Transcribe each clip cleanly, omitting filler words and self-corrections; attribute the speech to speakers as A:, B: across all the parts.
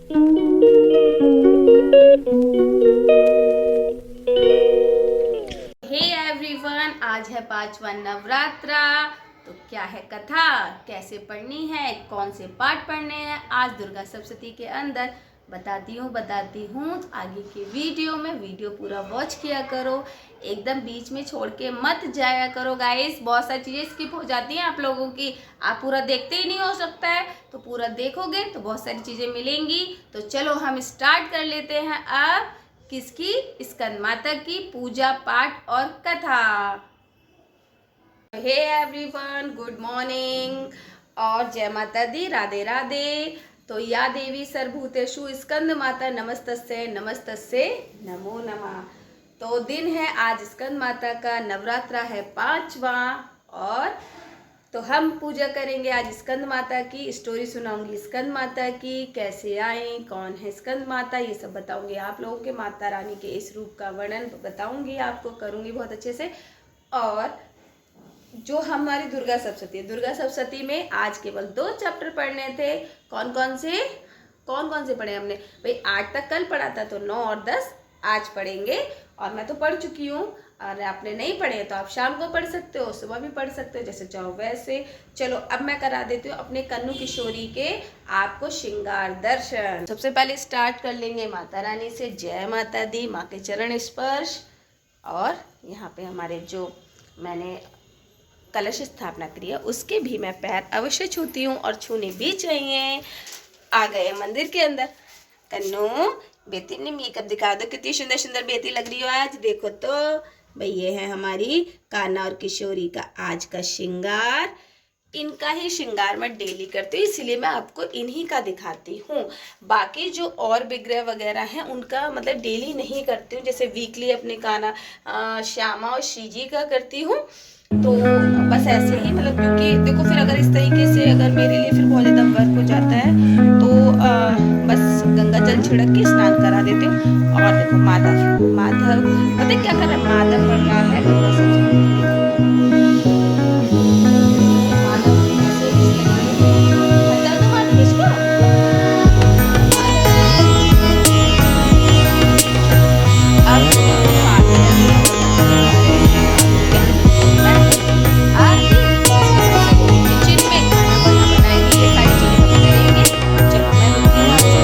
A: Hey everyone, आज है पांचवा नवरात्रा। तो क्या है कथा, कैसे पढ़नी है, कौन से पाठ पढ़ने हैं, आज दुर्गा सप्तशती के अंदर बताती हूँ। आगे के वीडियो में वीडियो पूरा वॉच किया करो, एकदम बीच में छोड़ के मत जाया करो गाइस। बहुत सारी चीज़ें स्किप हो जाती हैं आप लोगों की, आप पूरा देखते ही नहीं हो सकता है, तो पूरा देखोगे तो बहुत सारी चीज़ें मिलेंगी। तो चलो हम स्टार्ट कर लेते हैं अब किसकी, स्कंद माता की पूजा पाठ और कथा। हे एवरीवन, गुड मॉर्निंग और जय माता दी, राधे राधे। तो या देवी सर्वभूतेषु स्कंद माता नमस्तस्यै नमस्तस्यै नमो नमः। तो दिन है आज स्कंद माता का, नवरात्रा है पांचवा, और तो हम पूजा करेंगे आज स्कंद माता की। स्टोरी सुनाऊंगी स्कंद माता की, कैसे आई, कौन है स्कंद माता, ये सब बताऊंगी आप लोगों के। माता रानी के इस रूप का वर्णन बताऊंगी आपको, करूंगी बहुत अच्छे से। और जो हमारी दुर्गा सप्तशती में आज केवल 2 चैप्टर पढ़ने थे। कौन कौन से पढ़े हमने भाई? 8 तक कल पढ़ा था, तो 9 और 10 आज पढ़ेंगे। और मैं तो पढ़ चुकी हूँ, और आपने नहीं पढ़े तो आप शाम को पढ़ सकते हो, सुबह भी पढ़ सकते हो, जैसे चाहो वैसे। चलो अब मैं करा देती हूँ अपने कन्नू किशोरी के आपको श्रृंगार दर्शन। सबसे पहले स्टार्ट कर लेंगे माता रानी से। जय माता दी, माँ के चरण स्पर्श। और यहाँ पे हमारे जो मैंने कलश स्थापना करी है उसके भी मैं पैर अवश्य छूती हूँ, और छूने भी चाहिए। आ गए मंदिर के अंदर। कन्नू बेटी ने मेकअप दिखा दो, कितनी सुंदर सुंदर बेटी लग रही हो आज। देखो तो भाई, ये है हमारी कान्हा और किशोरी का आज का श्रृंगार। इनका ही श्रृंगार मैं डेली करती हूँ, इसीलिए मैं आपको इन्हीं का दिखाती हूँ। बाकी जो और विग्रह वगैरह हैं उनका मतलब डेली नहीं करती हूँ, जैसे वीकली अपने कान्हा, श्यामा और श्रीजी का करती हूँ। तो बस ऐसे ही, मतलब क्योंकि देखो फिर अगर इस तरीके से अगर मेरे लिए फिर बहुत ज़्यादा वर्क हो जाता है, तो बस गंगा जल छिड़क के स्नान करा देती हूँ। और देखो माधव माधव पता है क्या कर रहा है? माधव पढ़ रहा है गंगा माधव ऐसे ही हटा दो माधव इसको। अब देखो पाठ आरती, उसके बाद चलेंगे किचन में, खाना वाना बनाएंगे, ये सारी चीजें हम करेंगे। चलो मैं मिलती हूँ आपसे, फिर आपको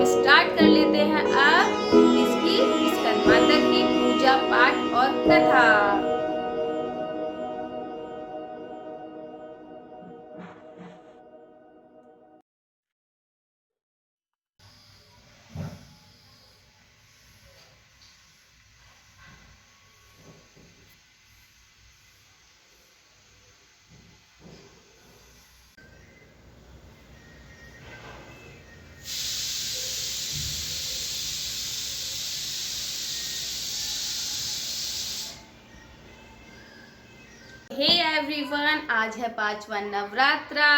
A: स्टार्ट कर लेते हैं अब इसकी स्कंद माता की पूजा पाठ और कथा। एवरीवन, आज है 5वां नवरात्रा।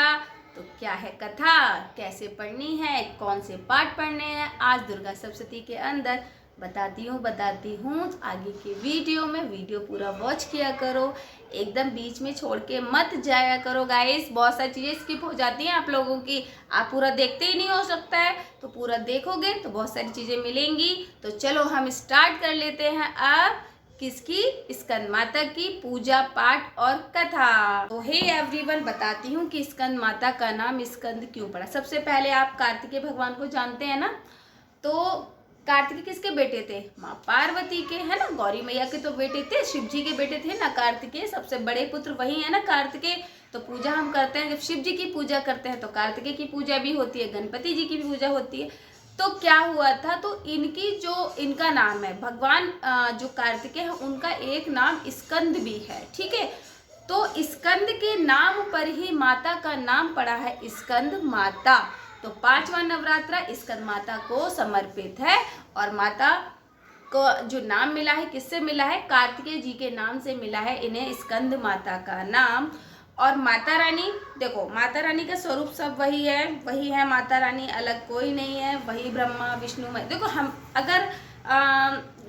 A: तो क्या है कथा, कैसे पढ़नी है, कौन से पाठ पढ़ने हैं, आज दुर्गा सप्तशती के अंदर बताती हूँ। आगे के वीडियो में वीडियो पूरा वॉच किया करो, एकदम बीच में छोड़ के मत जाया करो गाइस। बहुत सारी चीज़ें स्किप हो जाती हैं आप लोगों की, आप पूरा देखते ही नहीं हो सकता है, तो पूरा देखोगे तो बहुत सारी चीज़ें मिलेंगी। तो चलो हम स्टार्ट कर लेते हैं अब किसकी, स्कंद माता की पूजा पाठ और कथा। तो हे एवरीवन, बताती हूँ कि स्कंद माता का नाम स्कंद क्यों पड़ा। सबसे पहले आप कार्तिकेय भगवान को जानते हैं ना, तो कार्तिकेय किसके बेटे थे, माँ पार्वती के, है ना। गौरी मैया के तो बेटे थे, शिव जी के बेटे थे ना कार्तिकेय, सबसे बड़े पुत्र वही है ना कार्तिकेय। तो पूजा हम करते हैं, जब शिव जी की पूजा करते हैं तो कार्तिकेय की पूजा भी होती है, गणपति जी की भी पूजा होती है। तो क्या हुआ था, तो इनका नाम है भगवान जो कार्तिकेय है, उनका एक नाम स्कंद भी है, ठीक है। तो स्कंद के नाम पर ही माता का नाम पड़ा है स्कंद माता। तो 5वां नवरात्रा स्कंद माता को समर्पित है, और माता को जो नाम मिला है किससे मिला है, कार्तिकेय जी के नाम से मिला है इन्हें स्कंद माता का नाम। और माता रानी, देखो माता रानी का स्वरूप सब वही है माता रानी, अलग कोई नहीं है, वही ब्रह्मा विष्णु में। देखो हम अगर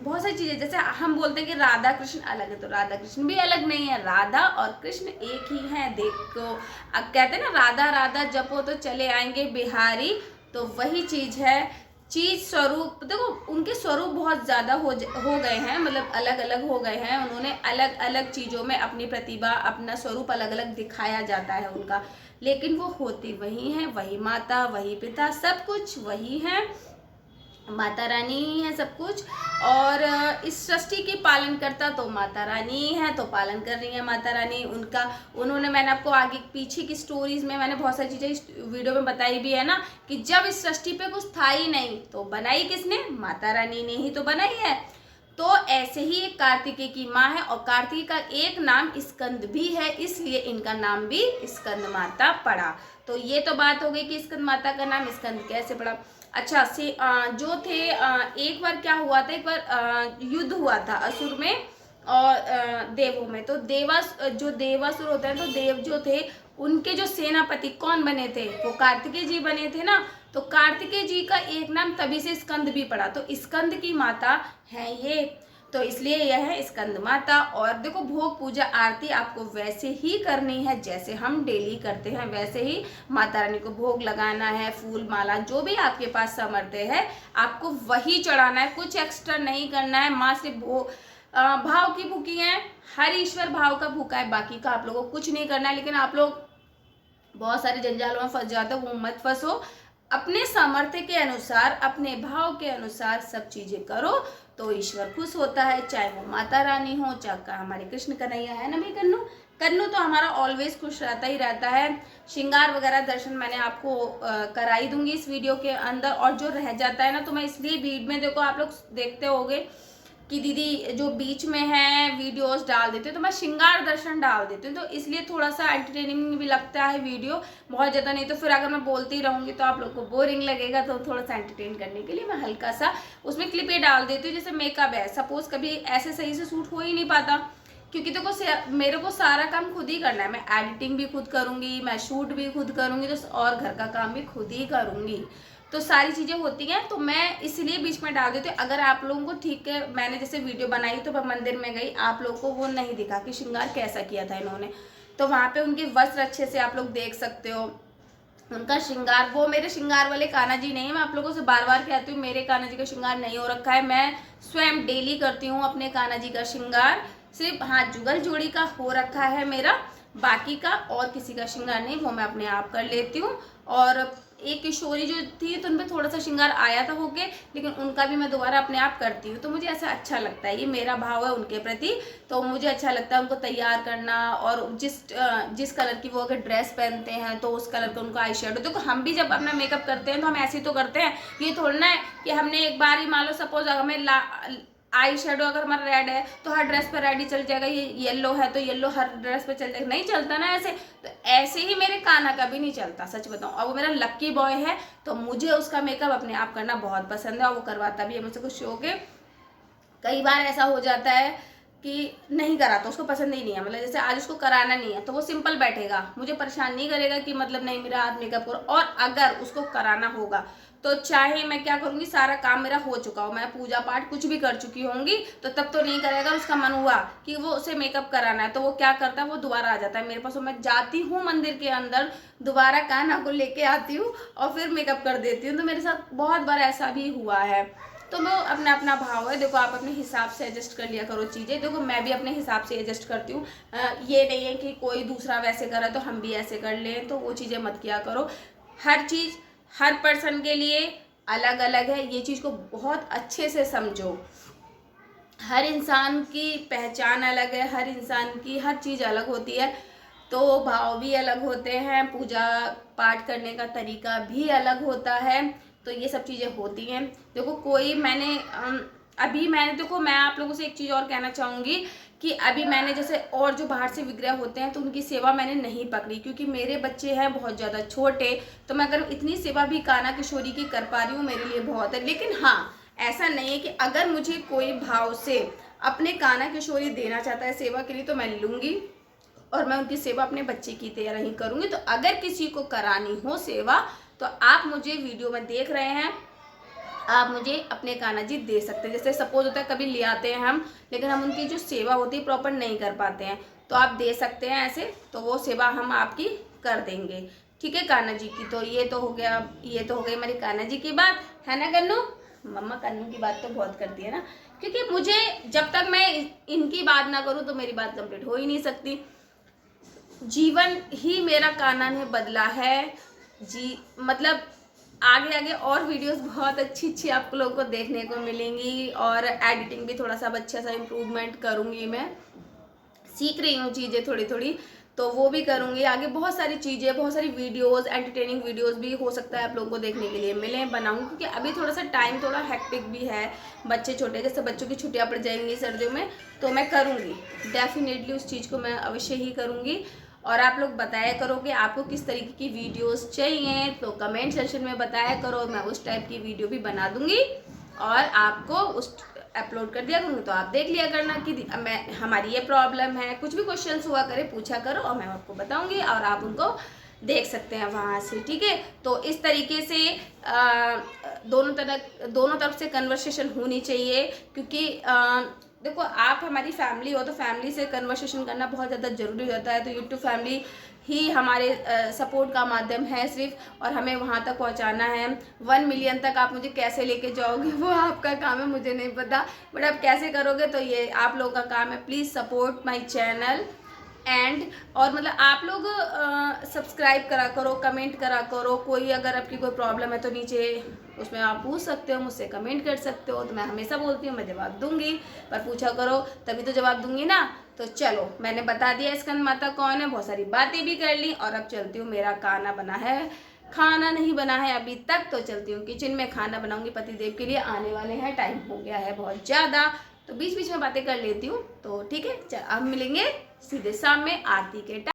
A: बहुत सारी चीज़ें, जैसे हम बोलते हैं कि राधा कृष्ण अलग है, तो राधा कृष्ण भी अलग नहीं है, राधा और कृष्ण एक ही हैं। देखो अब कहते हैं ना, राधा राधा जपो तो चले आएंगे बिहारी, तो वही चीज़ है। चीज स्वरूप, देखो उनके स्वरूप बहुत ज़्यादा हो गए हैं, मतलब अलग अलग हो गए हैं। उन्होंने अलग अलग चीज़ों में अपनी प्रतिभा, अपना स्वरूप अलग अलग दिखाया जाता है उनका, लेकिन वो होती वही हैं, वही माता वही पिता, सब कुछ वही है, माता रानी ही है सब कुछ। और इस सृष्टि की पालन करता तो माता रानी ही है, तो पालन कर रही है माता रानी उनका। मैंने आपको आगे पीछे की स्टोरीज में मैंने बहुत सारी चीज़ें इस वीडियो में बताई भी है ना, कि जब इस सृष्टि पे कुछ था ही नहीं तो बनाई किसने, माता रानी ने ही तो बनाई है। तो ऐसे ही एक कार्तिकेय की माँ है, और कार्तिकेय का एक नाम स्कंद भी है, इसलिए इनका नाम भी स्कंद माता पड़ा। तो ये तो बात हो गई कि स्कंद माता का नाम स्कंद कैसे पड़ा। अच्छा जो थे, एक बार क्या हुआ था, एक बार युद्ध हुआ था असुर में और देवों में। तो जो देवासुर होते हैं, तो देव जो थे उनके जो सेनापति कौन बने थे, वो कार्तिकेय जी बने थे ना। तो कार्तिकेय जी का एक नाम तभी से स्कंद भी पड़ा, तो स्कंद की माता है ये, तो इसलिए यह है स्कंद माता। और देखो भोग पूजा आरती आपको वैसे ही करनी है जैसे हम डेली करते हैं, वैसे ही माता रानी को भोग लगाना है, फूल माला जो भी आपके पास सामर्थ्य है आपको वही चढ़ाना है, कुछ एक्स्ट्रा नहीं करना है। माँ से भाव की भूखी है, हर ईश्वर भाव का भूखा है, बाकी का आप लोगों को कुछ नहीं करना है। लेकिन आप लोग बहुत सारे जंजालों में फंस जाते हो, वो मत फंसो, अपने सामर्थ्य के अनुसार, अपने भाव के अनुसार सब चीजें करो तो ईश्वर खुश होता है, चाहे वो माता रानी हो, चाहे हमारे कृष्ण कन्हैया है ना भाई कन्नू तो हमारा ऑलवेज खुश रहता ही रहता है। श्रृंगार वगैरह दर्शन मैंने आपको कराई दूंगी इस वीडियो के अंदर। और जो रह जाता है ना, तो मैं इसलिए वीडियो में, देखो आप लोग देखते होगे कि दीदी जो बीच में है वीडियोस डाल देते हैं, तो मैं श्रृंगार दर्शन डाल देती हूँ, तो इसलिए थोड़ा सा एंटरटेनिंग भी लगता है वीडियो, बहुत ज़्यादा नहीं। तो फिर अगर मैं बोलती रहूँगी तो आप लोग को बोरिंग लगेगा, तो थोड़ा सा एंटरटेन करने के लिए मैं हल्का सा उसमें क्लिप ये डाल देती हूँ। जैसे मेकअप है, सपोज कभी ऐसे सही से शूट हो ही नहीं पाता, क्योंकि देखो मेरे को सारा काम खुद ही करना है, मैं एडिटिंग भी खुद करूँगी, मैं शूट भी खुद करूँगी, तो और घर का काम भी खुद ही करूँगी, तो सारी चीज़ें होती हैं, तो मैं इसलिए बीच में डाल देती हूँ। अगर आप लोगों को ठीक है, मैंने जैसे वीडियो बनाई तो मैं मंदिर में गई, आप लोगों को वो नहीं दिखा कि श्रृंगार कैसा किया था इन्होंने, तो वहाँ पे उनके वस्त्र अच्छे से आप लोग देख सकते हो, उनका श्रृंगार। वो मेरे श्रृंगार वाले कान्हा जी नहीं है, मैं आप लोगों से बार बार कहती हूँ मेरे कान्हा जी का श्रृंगार नहीं हो रखा है, मैं स्वयं डेली करती हूँ अपने कान्हा जी का श्रृंगार, सिर्फ हाँ जुगल जोड़ी का हो रखा है मेरा, बाकी का और किसी का श्रृंगार नहीं, वो मैं अपने आप कर लेती हूँ। और एक किशोरी जो थी तो उनपे थोड़ा सा श्रृंगार आया था होके, लेकिन उनका भी मैं दोबारा अपने आप करती हूँ, तो मुझे ऐसा अच्छा लगता है, ये मेरा भाव है उनके प्रति, तो मुझे अच्छा लगता है उनको तैयार करना। और जिस कलर की वो अगर ड्रेस पहनते हैं तो उस कलर का उनको आई शेडो। देखो हम भी जब अपना मेकअप करते हैं तो हम ऐसे ही तो करते हैं, ये थोड़ा ना है कि हमने एक बार ही मान लो सपोज हमें आई शेडो अगर हमारा रेड है तो हर ड्रेस पर रेड ही चल जाएगा, ये येलो है तो येलो हर ड्रेस पे चल जाएगा, नहीं चलता ना ऐसे। तो ऐसे ही मेरे कान्हा का भी नहीं चलता, सच बताऊं। और वो मेरा लक्की बॉय है, तो मुझे उसका मेकअप अपने आप करना बहुत पसंद है, और वो करवाता भी है मुझसे कुछ शौक है। कई बार ऐसा हो जाता है कि नहीं करा तो उसको पसंद ही नहीं है, मतलब जैसे आज उसको कराना नहीं है तो वो सिंपल बैठेगा, मुझे परेशान नहीं करेगा कि मतलब नहीं मेरा हाथ मेकअप करो। और अगर उसको कराना होगा तो चाहे मैं क्या करूँगी, सारा काम मेरा हो चुका हो, मैं पूजा पाठ कुछ भी कर चुकी होंगी, तो तब तो नहीं करेगा। उसका मन हुआ कि वो उसे मेकअप कराना है तो वो क्या करता है, वो दोबारा आ जाता है मेरे पास। मैं जाती हूँ मंदिर के अंदर, दोबारा कान्हा को लेके आती हूँ और फिर मेकअप कर देती हूँ। तो मेरे साथ बहुत बार ऐसा भी हुआ है। तो वो अपना अपना भाव है, देखो आप अपने हिसाब से एडजस्ट कर लिया करो चीज़ें। देखो मैं भी अपने हिसाब से एडजस्ट करती हूँ, ये नहीं है कि कोई दूसरा वैसे कर रहा है तो हम भी ऐसे कर लें, तो वो चीज़ें मत किया करो। हर चीज़ हर पर्सन के लिए अलग अलग है, ये चीज़ को बहुत अच्छे से समझो। हर इंसान की पहचान अलग है, हर इंसान की हर चीज़ अलग होती है, तो भाव भी अलग होते हैं, पूजा पाठ करने का तरीका भी अलग होता है, तो ये सब चीज़ें होती हैं। देखो कोई मैंने देखो मैं आप लोगों से एक चीज़ और कहना चाहूँगी कि अभी मैंने जैसे और जो बाहर से विग्रह होते हैं तो उनकी सेवा मैंने नहीं पकड़ी, क्योंकि मेरे बच्चे हैं बहुत ज़्यादा छोटे, तो मैं अगर इतनी सेवा भी कान्हा किशोरी की कर पा रही हूँ मेरे लिए बहुत है। लेकिन हाँ, ऐसा नहीं है कि अगर मुझे कोई भाव से अपने कान्हा किशोरी देना चाहता है सेवा के लिए तो मैं लूँगी और मैं उनकी सेवा अपने बच्चे की तरह ही करूँगी। तो अगर किसी को करानी हो सेवा तो आप मुझे वीडियो में देख रहे हैं, आप मुझे अपने कान्हा जी दे सकते हैं। जैसे सपोज होता है कभी ले आते हैं हम, लेकिन हम उनकी जो सेवा होती है प्रॉपर नहीं कर पाते हैं, तो आप दे सकते हैं ऐसे, तो वो सेवा हम आपकी कर देंगे। ठीक है कान्हा जी की, तो ये तो हो गया, ये तो हो गई हमारी कान्हा जी की बात, है ना कन्नू? मम्मा कन्नू की बात तो बहुत करती है ना, क्योंकि मुझे जब तक मैं इनकी बात ना करूँ तो मेरी बात कंप्लीट हो ही नहीं सकती। जीवन ही मेरा कान्हा ने बदला है जी, मतलब आगे आगे और वीडियोस बहुत अच्छी अच्छी आप लोगों को देखने को मिलेंगी, और एडिटिंग भी थोड़ा सा अच्छा सा इम्प्रूवमेंट करूँगी। मैं सीख रही हूँ चीज़ें थोड़ी थोड़ी, तो वो भी करूँगी आगे। बहुत सारी चीज़ें, बहुत सारी वीडियोस, एंटरटेनिंग वीडियोस भी हो सकता है आप लोगों को देखने के लिए मिले, बनाऊँगी, क्योंकि अभी थोड़ा सा टाइम थोड़ा हेक्टिक भी है, बच्चे छोटे, जैसे बच्चों की छुट्टियाँ पड़ जाएंगी सर्दियों में, तो मैं करूँगी डेफिनेटली, उस चीज़ को मैं अवश्य ही करूँगी। और आप लोग बताया करो कि आपको किस तरीके की वीडियोस चाहिए, तो कमेंट सेक्शन में बताया करो, मैं उस टाइप की वीडियो भी बना दूँगी और आपको उस अपलोड कर दिया करूँगी। तो आप देख लिया करना कि मैं हमारी ये प्रॉब्लम है, कुछ भी क्वेश्चंस हुआ करे पूछा करो और मैं आपको बताऊँगी और आप उनको देख सकते हैं वहाँ से। ठीक है, तो इस तरीके से दोनों तरफ से कन्वर्सेशन होनी चाहिए, क्योंकि देखो आप हमारी फैमिली हो तो फैमिली से कन्वर्सेशन करना बहुत ज़्यादा ज़रूरी होता है। तो यूट्यूब फैमिली ही हमारे सपोर्ट का माध्यम है सिर्फ, और हमें वहाँ तक पहुँचाना है। 1 मिलियन तक आप मुझे कैसे लेके जाओगे वो आपका काम है, मुझे नहीं पता, बट आप कैसे करोगे तो ये आप लोगों का काम है। Please support my channel and, और मतलब आप लोग सब्सक्राइब करा करो, कमेंट करा करो। कोई अगर आपकी कोई प्रॉब्लम है तो नीचे उसमें आप पूछ सकते हो, मुझसे कमेंट कर सकते हो, तो मैं हमेशा बोलती हूँ मैं जवाब दूंगी, पर पूछा करो तभी तो जवाब दूंगी ना। तो चलो मैंने बता दिया स्कंद माता कौन है, बहुत सारी बातें भी कर ली, और अब चलती हूँ, मेरा खाना बना है, खाना नहीं बना है अभी तक, तो चलती हूँ किचन में, खाना बनाऊंगी, पतिदेव के लिए आने वाले हैं, टाइम हो गया है बहुत ज़्यादा, तो बीच बीच में बातें कर लेती हूँ। तो ठीक है, अब मिलेंगे सीधे शाम में आरती के टाइम।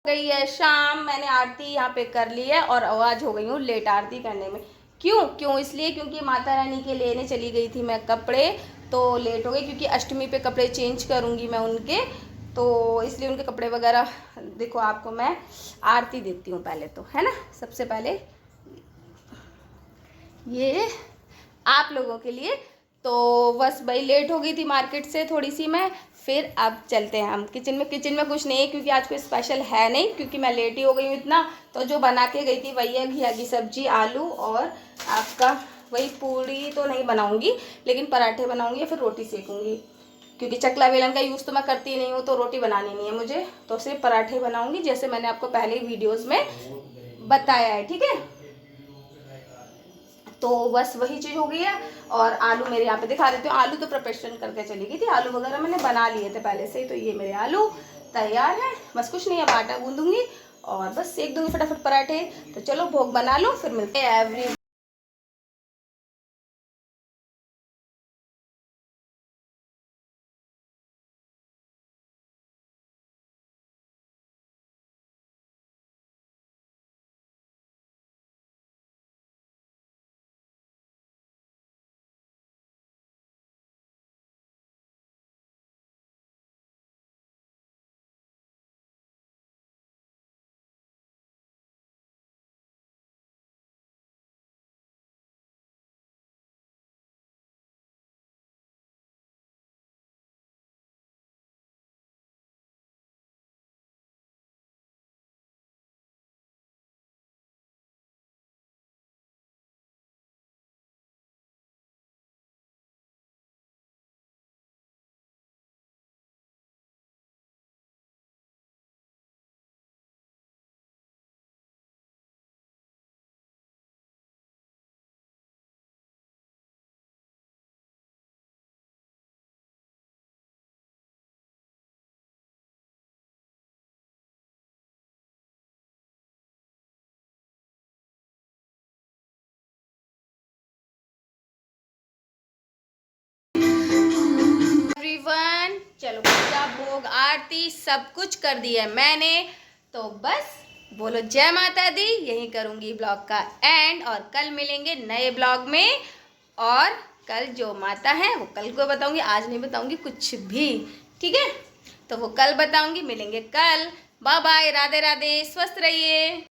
A: गई है शाम, मैंने आरती यहाँ पे कर ली है और आवाज हो गई हूँ लेट आरती करने में। क्यों इसलिए क्योंकि माता रानी के लेने चली गई थी मैं कपड़े, तो लेट हो गई, क्योंकि अष्टमी पे कपड़े चेंज करूँगी मैं उनके, तो इसलिए उनके कपड़े वगैरह। देखो आपको मैं आरती देती हूँ पहले तो, है ना, सबसे पहले ये आप लोगों के लिए। तो बस भाई लेट हो गई थी मार्केट से थोड़ी सी मैं, फिर अब चलते हैं हम किचन में। किचन में कुछ नहीं है क्योंकि आज कोई स्पेशल है नहीं, क्योंकि मैं लेट ही हो गई हूँ इतना। तो जो बना के गई थी वही है घिया की सब्जी, आलू और आपका वही पूड़ी तो नहीं बनाऊँगी, लेकिन पराठे बनाऊँगी या फिर रोटी सेकूँगी, क्योंकि चकला बेलन का यूज़ तो मैं करती नहीं हूँ, तो रोटी बनानी नहीं है मुझे, तो सिर्फ पराठे बनाऊँगी जैसे मैंने आपको पहले वीडियोज़ में बताया है। ठीक है, तो बस वही चीज़ हो गई है। और आलू मेरे यहाँ पे दिखा देती हूँ, आलू तो प्रिपरेशन करके चली गई थी, आलू वगैरह मैंने बना लिए थे पहले से ही। तो ये मेरे आलू तैयार है, बस कुछ नहीं, अब आटा गूंदूंगी और बस सेक दूंगी फटाफट पराठे। तो चलो भोग बना लो, फिर मिलते हैं एवरी। एवरीवन, चलो पूजा भोग आरती सब कुछ कर दिया है मैंने, तो बस बोलो जय माता दी। यही करूँगी ब्लॉग का एंड, और कल मिलेंगे नए ब्लॉग में। और कल जो माता है वो कल को बताऊँगी, आज नहीं बताऊँगी कुछ भी। ठीक है, तो वो कल बताऊँगी, मिलेंगे कल। बाय बाय, राधे राधे, स्वस्थ रहिए।